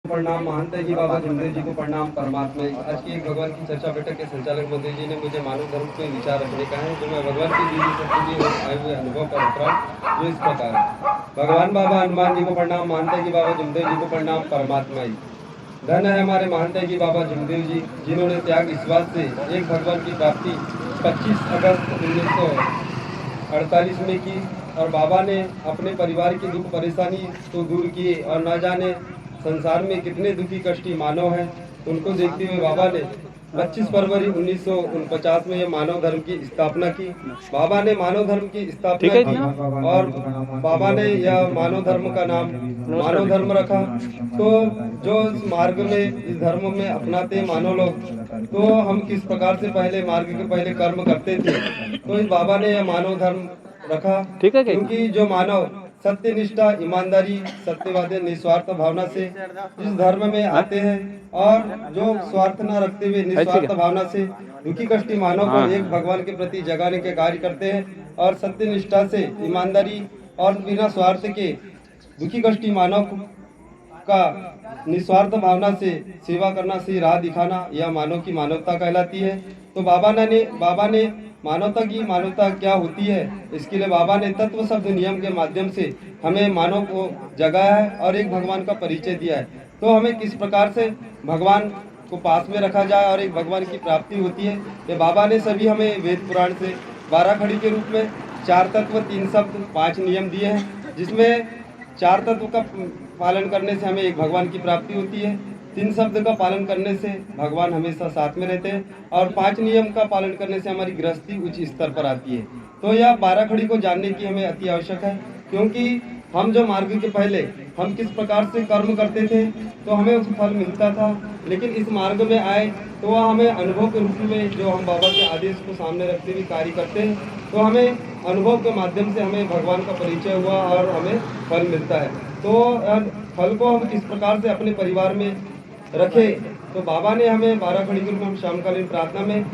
प्रणाम महंत जी बाबा जमदेव जी को प्रणाम परमात्मा। आज की एक भगवान की चर्चा बैठक के संचालक मोदी जी ने मुझे मानव धर्म के विचार रखने का है, जो मैं भगवान की दीदी से आए हुए अनुभव का रख रहा हूँ, जो इस प्रकार है। भगवान बाबा हनुमान जी को प्रणाम, महंत जी बाबा जमदेव जी को प्रणाम परमात्मा जी। धन है हमारे महंत जी बाबा जमदेव जी, जिन्होंने त्याग विश्वास से एक भगवान की प्राप्ति 25 अगस्त 1948 में की, और बाबा ने अपने परिवार की दुख परेशानी तो दूर किए, और न जाने संसार में कितने दुखी कष्टी मानव हैं, उनको देखते हुए बाबा ने 25 फरवरी 1949 में यह मानव धर्म की स्थापना की। बाबा ने मानव धर्म की स्थापना की, और बाबा ने यह मानव धर्म का नाम मानव धर्म रखा। तो जो इस मार्ग में, इस धर्म में अपनाते मानव लोग, तो हम किस प्रकार से पहले मार्ग के पहले कर्म करते थे, तो इस बाबा ने यह मानव धर्म रखा। क्योंकि जो मानव सत्य निष्ठा, ईमानदारी, सत्यवादी, निस्वार्थ भावना से इस धर्म में आते हैं, और जो स्वार्थ न रखते हुए निस्वार्थ भावना से दुखी कष्टी मानव को एक भगवान के प्रति जगाने के कार्य करते हैं, और सत्य निष्ठा से, ईमानदारी और बिना स्वार्थ के दुखी कष्टी मानव का निस्वार्थ भावना से सेवा करना, से राह दिखाना, यह मानव की मानवता कहलाती है। तो बाबा ने मानवता की मानवता क्या होती है, इसके लिए बाबा ने तत्व शब्द नियम के माध्यम से हमें मानव को जगाया है और एक भगवान का परिचय दिया है। तो हमें किस प्रकार से भगवान को पास में रखा जाए और एक भगवान की प्राप्ति होती है, ये बाबा ने सभी हमें वेद पुराण से 12 खड़ी के रूप में 4 तत्व, 3 शब्द, 5 नियम दिए हैं, जिसमें 4 तत्व का पालन करने से हमें एक भगवान की प्राप्ति होती है, 3 शब्द का पालन करने से भगवान हमेशा साथ में रहते हैं, और 5 नियम का पालन करने से हमारी गृहस्थी उच्च स्तर पर आती है। तो यह 12 खड़ी को जानने की हमें अति आवश्यक है, क्योंकि हम जो मार्ग के पहले हम किस प्रकार से कर्म करते थे तो हमें उस फल मिलता था, लेकिन इस मार्ग में आए तो वह हमें अनुभव के रूप में, जो हम बाबा के आदेश को सामने रखते हुए कार्य करते हैं, तो हमें अनुभव के माध्यम से हमें भगवान का परिचय हुआ और हमें फल मिलता है। तो फल को हम किस प्रकार से अपने परिवार में रखें, तो बाबा ने हमें 12 खड़ी के रूप में, हम शामकालीन प्रार्थना में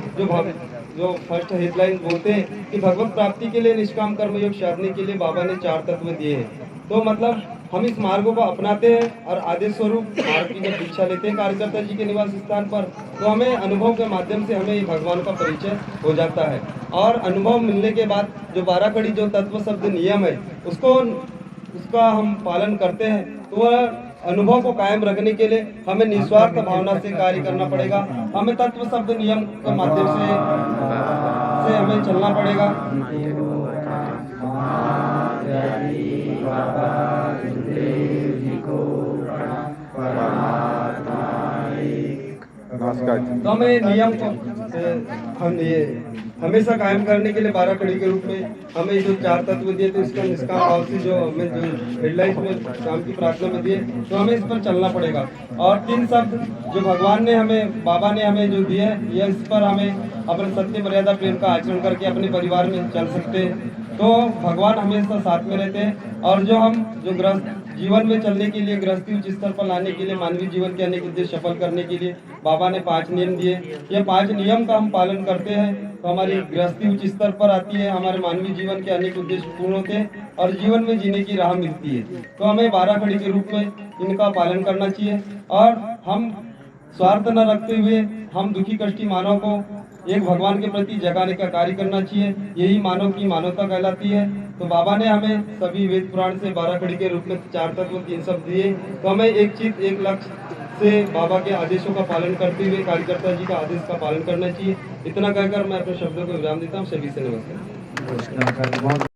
जो फर्स्ट हेडलाइन बोलते हैं कि भगवत प्राप्ति के लिए निष्काम कर्म योग साधने के लिए बाबा ने 4 तत्व दिए हैं। तो मतलब हम इस मार्गों को अपनाते हैं और आदेश स्वरूप मार्ग की जब दीक्षा लेते हैं कार्यकर्ता जी के निवास स्थान पर, तो हमें अनुभव के माध्यम से हमें भगवान का परिचय हो जाता है। और अनुभव मिलने के बाद जो 12 कड़ी जो तत्व शब्द नियम है, उसका हम पालन करते हैं, तो वह अनुभव को कायम रखने के लिए हमें निस्वार्थ भावना से कार्य करना पड़ेगा। हमें तत्व शब्द नियम के माध्यम से हमें चलना पड़ेगा। तो हमें नियम को हम ये हमेशा कायम करने के लिए 12 कड़ी के रूप में हमें जो 4 तत्व दिए, तो इसका निष्काम भाव से जो हमें जो हेडलाइंस में शाम की प्रार्थना में दिए, तो हमें इस पर चलना पड़ेगा। और 3 शब्द जो भगवान ने हमें, बाबा ने हमें जो दिए, यह इस पर हमें अपने सत्य मर्यादा प्रेम का आचरण करके अपने परिवार में चल सकते हैं। तो भगवान हमेशा साथ में रहते हैं, और जो हम जो गृहस्थ जीवन में चलने के लिए, गृहस्थी उच्च स्तर पर लाने के लिए, मानवीय जीवन के अनेक उद्देश्य सफल करने के लिए बाबा ने 5 नियम दिए। ये 5 नियम का हम पालन करते हैं तो हमारी गृहस्थी उच्च स्तर पर आती है, हमारे मानवीय जीवन के अनेक उद्देश्य पूर्ण होते हैं और जीवन में जीने की राह मिलती है। तो हमें 12 कड़ी के रूप में इनका पालन करना चाहिए, और हम स्वार्थ न रखते हुए हम दुखी कष्टी मानव को एक भगवान के प्रति जगाने का कार्य करना चाहिए। यही मानव की मानवता कहलाती है। तो बाबा ने हमें सभी वेद पुराण से 12 कड़ी के रूप में 4 तत्व 3 शब्द दिए, तो हमें एक चित्त एक लक्ष्य से बाबा के आदेशों का पालन करते हुए कार्यकर्ता जी का आदेश का पालन करना चाहिए। इतना कहकर मैं अपने शब्दों को विराम देता हूँ। सभी से नमस्कार।